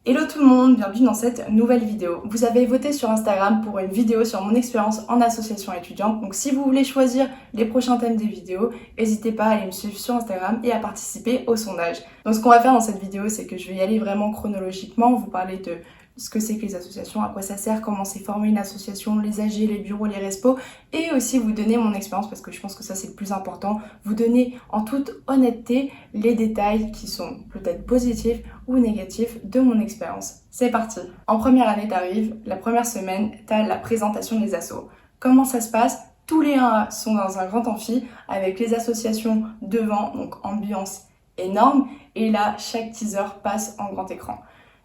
Hello tout le monde, bienvenue dans cette nouvelle vidéo. Vous avez voté sur Instagram pour une vidéo sur mon expérience en association étudiante. Donc si vous voulez choisir les prochains thèmes des vidéos, n'hésitez pas à aller me suivre sur Instagram et à participer au sondage. Donc ce qu'on va faire dans cette vidéo, c'est que je vais y aller vraiment chronologiquement, vous parler de ce que c'est que les associations, à quoi ça sert, comment c'est formé une association, les AG, les bureaux, les respos, et aussi vous donner mon expérience parce que je pense que ça c'est le plus important, vous donner en toute honnêteté les détails qui sont peut-être positifs ou négatifs de mon expérience. C'est parti. En première année t'arrives, la première semaine, t'as la présentation des assos. Comment ça se passe? Tous les 1A sont dans un grand amphi avec les associations devant, donc ambiance énorme, et là chaque teaser passe en grand écran.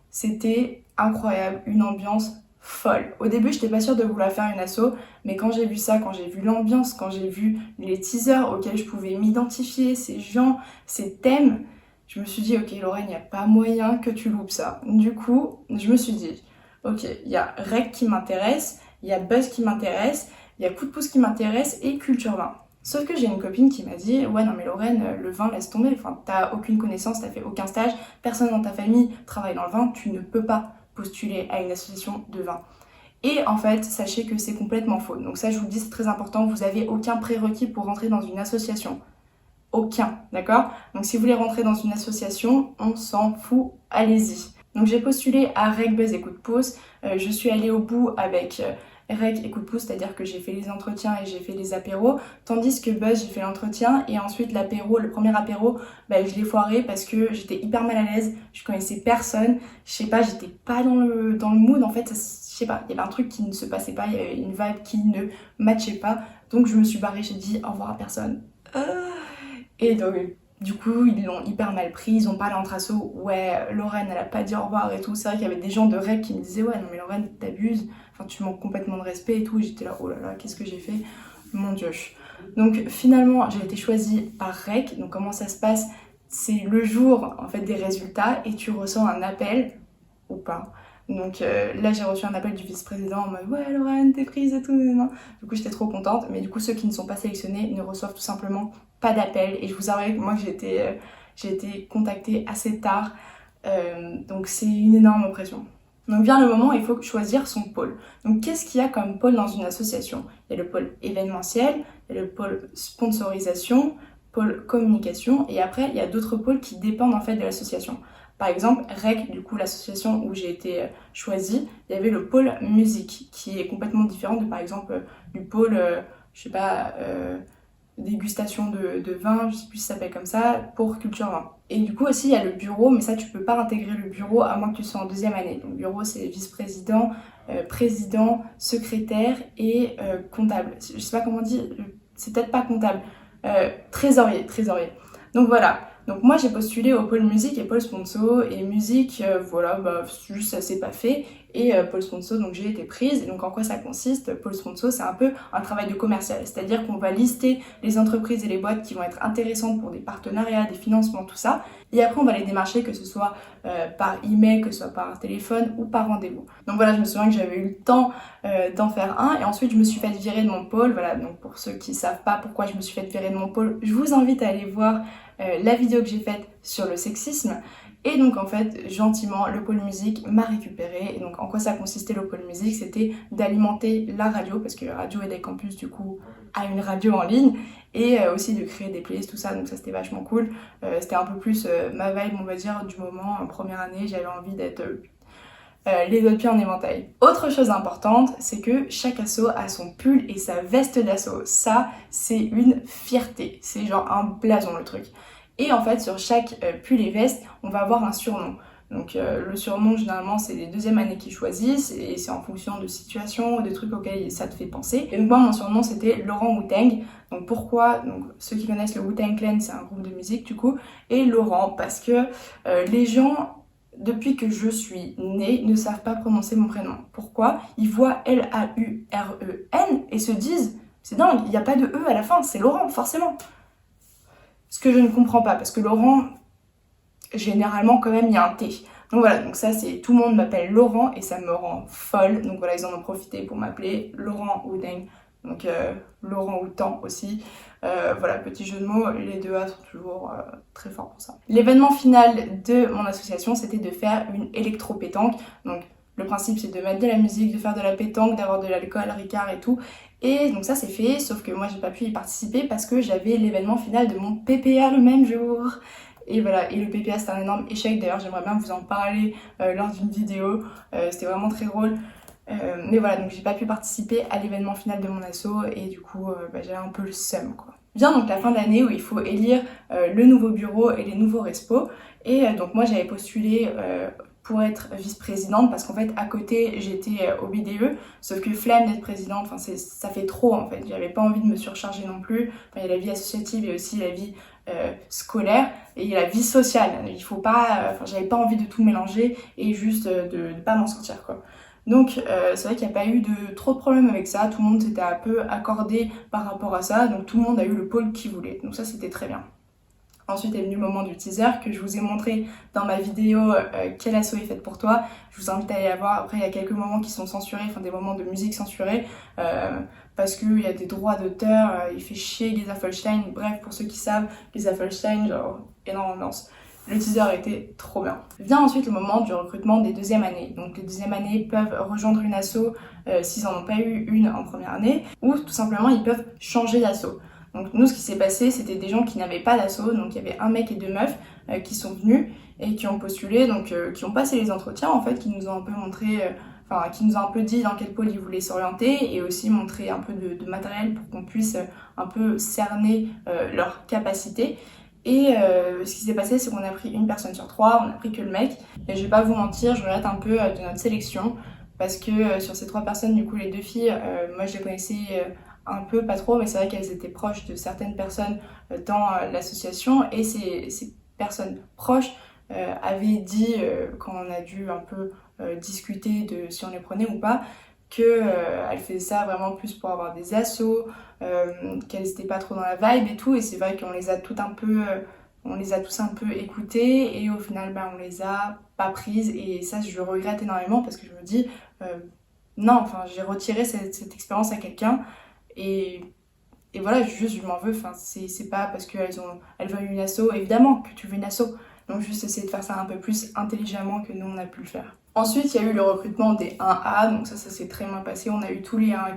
C'était incroyable, une ambiance folle. Au début, j'étais pas sûre de vouloir faire une asso, mais quand j'ai vu ça, quand j'ai vu l'ambiance, quand j'ai vu les teasers auxquels je pouvais m'identifier, ces gens, ces thèmes, je me suis dit, ok Lorraine, il n'y a pas moyen que tu loupes ça. Du coup, je me suis dit, ok, il y a Rec qui m'intéresse, il y a Buzz qui m'intéresse, il y a Coup de pouce qui m'intéresse et Culture Vin. Sauf que j'ai une copine qui m'a dit, ouais non mais Lorraine, le vin laisse tomber, enfin t'as aucune connaissance, t'as fait aucun stage, personne dans ta famille travaille dans le vin, tu ne peux pas postuler à une association de vin. Et en fait, sachez que c'est complètement faux. Donc ça je vous le dis, c'est très important, vous avez aucun prérequis pour rentrer dans une association. Aucun, d'accord? Donc si vous voulez rentrer dans une association, on s'en fout, allez-y. Donc j'ai postulé à Rec, Buzz et Coup de pouce, je suis allée au bout avec Rec et Coup de pouce, c'est-à-dire que j'ai fait les entretiens et j'ai fait les apéros, tandis que Buzz, j'ai fait l'entretien et ensuite l'apéro, le premier apéro, je l'ai foiré parce que j'étais hyper mal à l'aise, je connaissais personne, je sais pas, j'étais pas dans le mood en fait, je sais pas, il y avait un truc qui ne se passait pas, il y avait une vibe qui ne matchait pas, donc je me suis barrée, j'ai dit au revoir à personne. Et donc, du coup, ils l'ont hyper mal pris, ils ont parlé entre assos, ouais, Lorraine, elle a pas dit au revoir et tout. C'est vrai qu'il y avait des gens de Rec qui me disaient, ouais, non mais Lorraine, t'abuses, enfin, tu manques complètement de respect et tout. Et j'étais là, oh là là, qu'est-ce que j'ai fait? Mon Dieu. Donc, finalement, j'ai été choisie par Rec. Donc, comment ça se passe? C'est le jour, en fait, des résultats et tu reçois un appel ou pas. Donc là j'ai reçu un appel du vice-président en mode ouais Lorraine t'es prise et tout, non. Du coup j'étais trop contente, mais du coup ceux qui ne sont pas sélectionnés ne reçoivent tout simplement pas d'appel. Et je vous avouerai que moi j'ai été contactée assez tard, donc c'est une énorme pression. Donc vient le moment où il faut choisir son pôle. Donc qu'est-ce qu'il y a comme pôle dans une association? Il y a le pôle événementiel, il y a le pôle sponsorisation, pôle communication, et après il y a d'autres pôles qui dépendent en fait de l'association. Par exemple, REC, du coup l'association où j'ai été choisie, il y avait le pôle musique qui est complètement différent de par exemple du pôle, je sais pas, dégustation de vin, je sais plus si ça s'appelle comme ça, pour Culture Vin. Et du coup aussi il y a le bureau, mais ça tu peux pas intégrer le bureau à moins que tu sois en deuxième année. Donc le bureau c'est vice-président, président, secrétaire et comptable. Je sais pas comment on dit, c'est peut-être pas comptable, trésorier. Donc voilà. Donc moi j'ai postulé au pôle musique et pôle sponsor, et musique, voilà, juste ça s'est pas fait, et pôle sponsor, donc j'ai été prise. Et donc en quoi ça consiste? Pôle sponsor, c'est un peu un travail de commercial, c'est-à-dire qu'on va lister les entreprises et les boîtes qui vont être intéressantes pour des partenariats, des financements, tout ça, et après on va les démarcher, que ce soit par email, que ce soit par téléphone ou par rendez-vous. Donc voilà, je me souviens que j'avais eu le temps d'en faire un, et ensuite je me suis fait virer de mon pôle. Voilà, donc pour ceux qui savent pas pourquoi je me suis fait virer de mon pôle, je vous invite à aller voir la vidéo que j'ai faite sur le sexisme. Et donc en fait gentiment le pôle musique m'a récupérée. Et donc en quoi ça consistait le pôle musique? C'était d'alimenter la radio, parce que Radio Edec Campus du coup a une radio en ligne, et aussi de créer des playlists, tout ça, donc ça c'était vachement cool. C'était un peu plus ma vibe on va dire du moment. En première année j'avais envie d'être les doigts de pied en éventail. Autre chose importante, c'est que chaque asso a son pull et sa veste d'asso. Ça, c'est une fierté. C'est genre un blason le truc. Et en fait, sur chaque pull et veste, on va avoir un surnom. Donc le surnom, généralement, c'est les deuxièmes années qui choisissent, et c'est en fonction de situations, de trucs auxquels ça te fait penser. Et donc moi, mon surnom, c'était Laurent Wu-Tang. Donc pourquoi? Donc ceux qui connaissent le Wu-Tang Clan, c'est un groupe de musique du coup. Et Laurent, parce que les gens, depuis que je suis née, ne savent pas prononcer mon prénom. Pourquoi? Ils voient L-A-U-R-E-N et se disent, c'est dingue, il n'y a pas de E à la fin, c'est Laurent, forcément. Ce que je ne comprends pas, parce que Laurent, généralement quand même, il y a un T. Donc voilà, donc ça c'est, tout le monde m'appelle Laurent et ça me rend folle. Donc voilà, ils en ont profité pour m'appeler Laurent Wu-Tang Donc Laurent Houtan aussi. Voilà, petit jeu de mots, les deux A sont toujours très forts pour ça. L'événement final de mon association, c'était de faire une électro-pétanque. Donc le principe, c'est de mettre de la musique, de faire de la pétanque, d'avoir de l'alcool, Ricard et tout. Et donc ça c'est fait, sauf que moi j'ai pas pu y participer parce que j'avais l'événement final de mon PPA le même jour. Et voilà, et le PPA c'était un énorme échec, d'ailleurs j'aimerais bien vous en parler lors d'une vidéo, c'était vraiment très drôle. Mais voilà, donc j'ai pas pu participer à l'événement final de mon asso et du coup j'avais un peu le seum quoi. Vient donc la fin de l'année où il faut élire le nouveau bureau et les nouveaux respos. Et donc moi j'avais postulé pour être vice-présidente parce qu'en fait à côté j'étais au BDE, sauf que flemme d'être présidente, enfin ça fait trop en fait, j'avais pas envie de me surcharger non plus. Enfin, il y a la vie associative et aussi la vie scolaire et il y a la vie sociale, il faut pas, j'avais pas envie de tout mélanger et juste de pas m'en sortir quoi. Donc c'est vrai qu'il n'y a pas eu trop de problèmes avec ça, tout le monde s'était un peu accordé par rapport à ça, donc tout le monde a eu le pôle qu'il voulait, donc ça c'était très bien. Ensuite est venu le moment du teaser que je vous ai montré dans ma vidéo quel asso est faite pour toi. Je vous invite à aller la voir. Après il y a quelques moments qui sont censurés, enfin des moments de musique censurés parce qu'il y a des droits d'auteur, il fait chier Geza Folstein. Bref, pour ceux qui savent, Geza Folstein, genre énorme ambiance. Le teaser était trop bien. Vient ensuite le moment du recrutement des deuxièmes années. Donc les deuxièmes années peuvent rejoindre une asso s'ils n'en ont pas eu une en première année ou tout simplement ils peuvent changer d'asso. Donc nous ce qui s'est passé c'était des gens qui n'avaient pas d'asso, donc il y avait un mec et deux meufs qui sont venus et qui ont postulé, donc qui ont passé les entretiens en fait, qui nous ont un peu montré, qui nous ont un peu dit dans quel pôle ils voulaient s'orienter et aussi montré un peu de matériel pour qu'on puisse un peu cerner leurs capacités. Et ce qui s'est passé c'est qu'on a pris une personne sur trois, on a pris que le mec, et je vais pas vous mentir, je regrette un peu de notre sélection parce que sur ces trois personnes, du coup les deux filles, moi je les connaissais un peu, pas trop, mais c'est vrai qu'elles étaient proches de certaines personnes dans l'association et ces personnes proches avaient dit, quand on a dû un peu discuter de si on les prenait ou pas, qu'elles faisaient ça vraiment plus pour avoir des assos, qu'elles n'étaient pas trop dans la vibe et tout, et c'est vrai qu'on les a toutes un peu... on les a tous un peu écoutés et au final on les a pas prises et ça je le regrette énormément parce que je me dis non, enfin j'ai retiré cette expérience à quelqu'un et voilà, juste je m'en veux, enfin c'est pas parce qu'elles veulent une asso, évidemment que tu veux une asso, donc juste essayer de faire ça un peu plus intelligemment que nous on a pu le faire. Ensuite il y a eu le recrutement des 1A, donc ça s'est très bien passé, on a eu tous les 1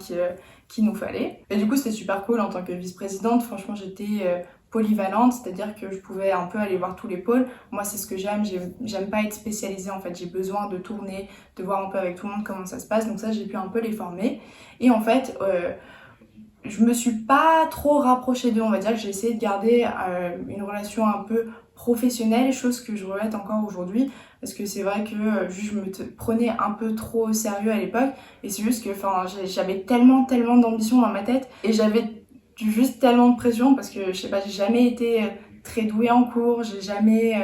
qu'il nous fallait. Et du coup c'était super cool en tant que vice-présidente, franchement j'étais polyvalente, c'est-à-dire que je pouvais un peu aller voir tous les pôles. Moi c'est ce que j'aime pas être spécialisée en fait, j'ai besoin de tourner, de voir un peu avec tout le monde comment ça se passe, donc ça j'ai pu un peu les former. Et en fait je me suis pas trop rapprochée d'eux, on va dire que j'ai essayé de garder une relation un peu professionnelle, chose que je regrette encore aujourd'hui, parce que c'est vrai que je me prenais un peu trop au sérieux à l'époque, et c'est juste que j'avais tellement d'ambition dans ma tête, et j'avais juste tellement de pression, parce que je sais pas, j'ai jamais été très douée en cours, j'ai jamais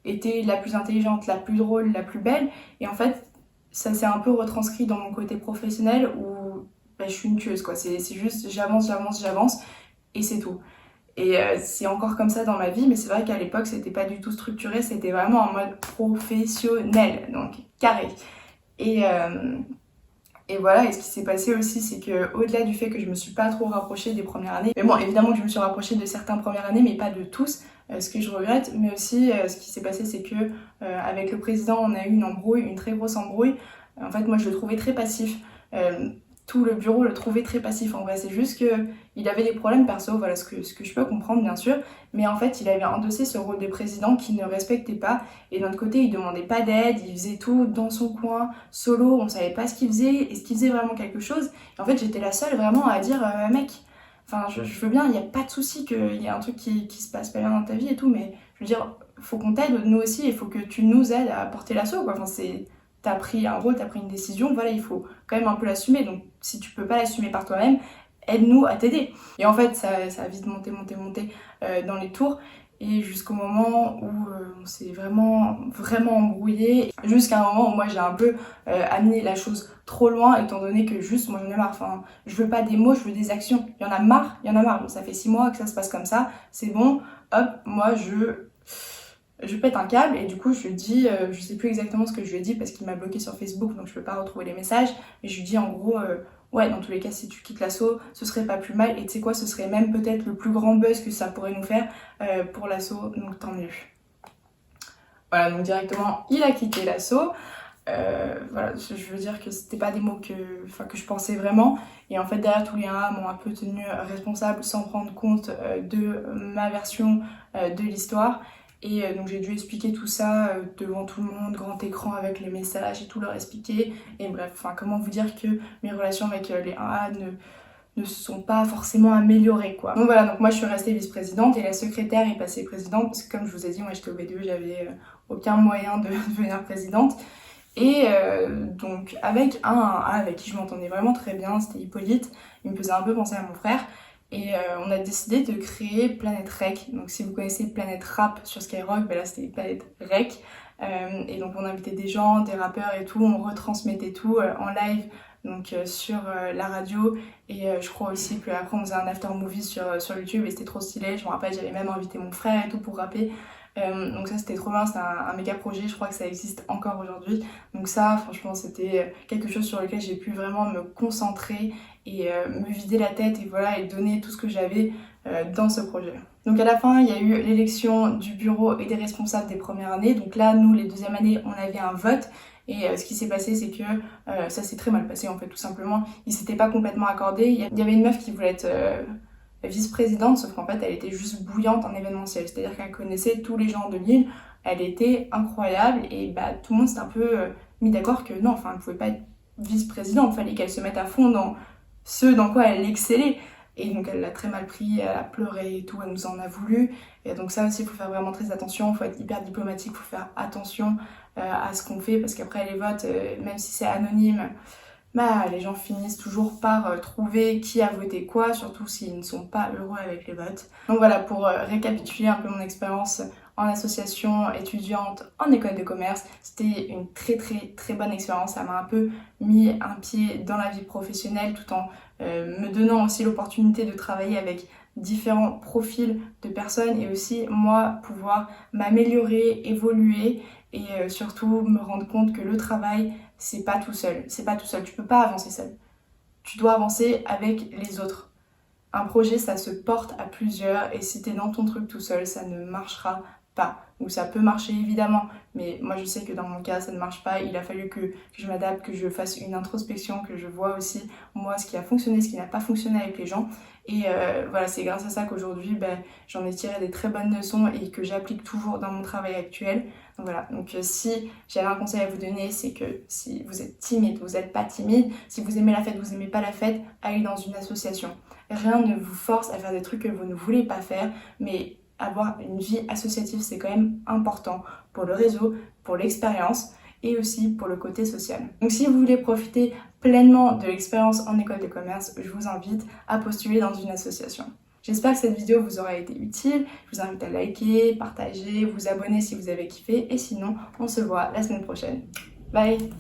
été la plus intelligente, la plus drôle, la plus belle, et en fait ça s'est un peu retranscrit dans mon côté professionnel où je suis une tueuse quoi, c'est juste j'avance et c'est tout. Et c'est encore comme ça dans ma vie, mais c'est vrai qu'à l'époque c'était pas du tout structuré, c'était vraiment en mode professionnel, donc carré. Et voilà, et ce qui s'est passé aussi, c'est que au-delà du fait que je me suis pas trop rapprochée des premières années, mais bon évidemment que je me suis rapprochée de certaines premières années, mais pas de tous, ce que je regrette, mais aussi ce qui s'est passé c'est que avec le président on a eu une embrouille, une très grosse embrouille. En fait moi je le trouvais très passif. Tout le bureau le trouvait très passif en vrai, c'est juste qu'il avait des problèmes perso, voilà ce que je peux comprendre bien sûr, mais en fait il avait endossé ce rôle de président qu'il ne respectait pas, et d'un autre côté il demandait pas d'aide, il faisait tout dans son coin, solo, on savait pas ce qu'il faisait, est-ce qu'il faisait vraiment quelque chose, et en fait j'étais la seule vraiment à dire mec, enfin je veux bien, il n'y a pas de souci qu'il y ait un truc qui se passe pas bien dans ta vie et tout, mais je veux dire, faut qu'on t'aide nous aussi, il faut que tu nous aides à porter l'assaut quoi, enfin t'as pris un rôle, t'as pris une décision, voilà, il faut quand même un peu l'assumer. Donc si tu peux pas l'assumer par toi-même, aide-nous à t'aider. Et en fait, ça a vite monté dans les tours. Et jusqu'au moment où on s'est vraiment embrouillé. Jusqu'à un moment où moi j'ai un peu amené la chose trop loin, étant donné que juste moi j'en ai marre. Enfin, je veux pas des mots, je veux des actions. Il y en a marre. Ça fait 6 mois que ça se passe comme ça. C'est bon, hop, moi je pète un câble et du coup je lui dis, je sais plus exactement ce que je lui ai dit parce qu'il m'a bloqué sur Facebook donc je peux pas retrouver les messages, mais je lui dis en gros ouais, dans tous les cas si tu quittes l'assaut ce serait pas plus mal et tu sais quoi, ce serait même peut-être le plus grand buzz que ça pourrait nous faire pour l'assaut, donc tant mieux. Voilà, donc directement il a quitté l'assaut. Voilà, je veux dire que c'était pas des mots que je pensais vraiment, et en fait derrière tous les uns m'ont un peu tenu responsable sans prendre compte de ma version de l'histoire, et donc j'ai dû expliquer tout ça devant tout le monde, grand écran avec les messages et tout leur expliquer, et bref, enfin comment vous dire que mes relations avec les 1A ne se sont pas forcément améliorées quoi. Donc voilà, donc moi je suis restée vice-présidente et la secrétaire est passée présidente parce que comme je vous ai dit, moi j'étais au B2, j'avais aucun moyen de devenir présidente. Et donc avec avec qui je m'entendais vraiment très bien, c'était Hippolyte, il me faisait un peu penser à mon frère, et on a décidé de créer Planète Rec. Donc si vous connaissez Planète Rap sur Skyrock, ben là c'était Planète Rec, et donc on invitait des gens, des rappeurs et tout, on retransmettait tout en live donc sur la radio, et je crois aussi qu'après on faisait un after movie sur YouTube et c'était trop stylé. Je me rappelle, j'avais même invité mon frère et tout pour rapper. Donc ça c'était trop bien, c'était un méga projet, je crois que ça existe encore aujourd'hui. Donc ça franchement c'était quelque chose sur lequel j'ai pu vraiment me concentrer et me vider la tête et voilà, et donner tout ce que j'avais dans ce projet. Donc à la fin il y a eu l'élection du bureau et des responsables des premières années. Donc là nous les deuxièmes années on avait un vote. Et ce qui s'est passé, c'est que ça s'est très mal passé en fait, tout simplement. Ils s'étaient pas complètement accordés. Il y avait une meuf qui voulait être vice-présidente, sauf qu'en fait elle était juste bouillante en événementiel, c'est-à-dire qu'elle connaissait tous les gens de Lille, elle était incroyable, et bah tout le monde s'est un peu mis d'accord que non, enfin elle pouvait pas être vice-présidente, fallait qu'elle se mette à fond dans ce dans quoi elle excellait. Et donc elle l'a très mal pris, elle a pleuré et tout, elle nous en a voulu. Et donc ça aussi il faut faire vraiment très attention, il faut être hyper diplomatique, il faut faire attention à ce qu'on fait, parce qu'après les votes, même si c'est anonyme, bah, les gens finissent toujours par trouver qui a voté quoi, surtout s'ils ne sont pas heureux avec les votes. Donc voilà, pour récapituler un peu mon expérience en association étudiante en école de commerce, c'était une très bonne expérience. Ça m'a un peu mis un pied dans la vie professionnelle tout en me donnant aussi l'opportunité de travailler avec différents profils de personnes et aussi moi pouvoir m'améliorer, évoluer et surtout me rendre compte que le travail c'est pas tout seul, tu peux pas avancer seul. Tu dois avancer avec les autres. Un projet ça se porte à plusieurs et si t'es dans ton truc tout seul, ça ne marchera pas. Ou ça peut marcher évidemment, mais moi je sais que dans mon cas ça ne marche pas. Il a fallu que je m'adapte, que je fasse une introspection, que je vois aussi moi ce qui a fonctionné, ce qui n'a pas fonctionné avec les gens. Et voilà, c'est grâce à ça qu'aujourd'hui j'en ai tiré des très bonnes leçons et que j'applique toujours dans mon travail actuel. Donc voilà, donc si j'avais un conseil à vous donner, c'est que si vous êtes timide, vous n'êtes pas timide, si vous aimez la fête, vous n'aimez pas la fête, allez dans une association. Rien ne vous force à faire des trucs que vous ne voulez pas faire, mais avoir une vie associative c'est quand même important pour le réseau, pour l'expérience et aussi pour le côté social. Donc si vous voulez profiter pleinement de l'expérience en école de commerce, je vous invite à postuler dans une association. J'espère que cette vidéo vous aura été utile, je vous invite à liker, partager, vous abonner si vous avez kiffé et sinon on se voit la semaine prochaine. Bye!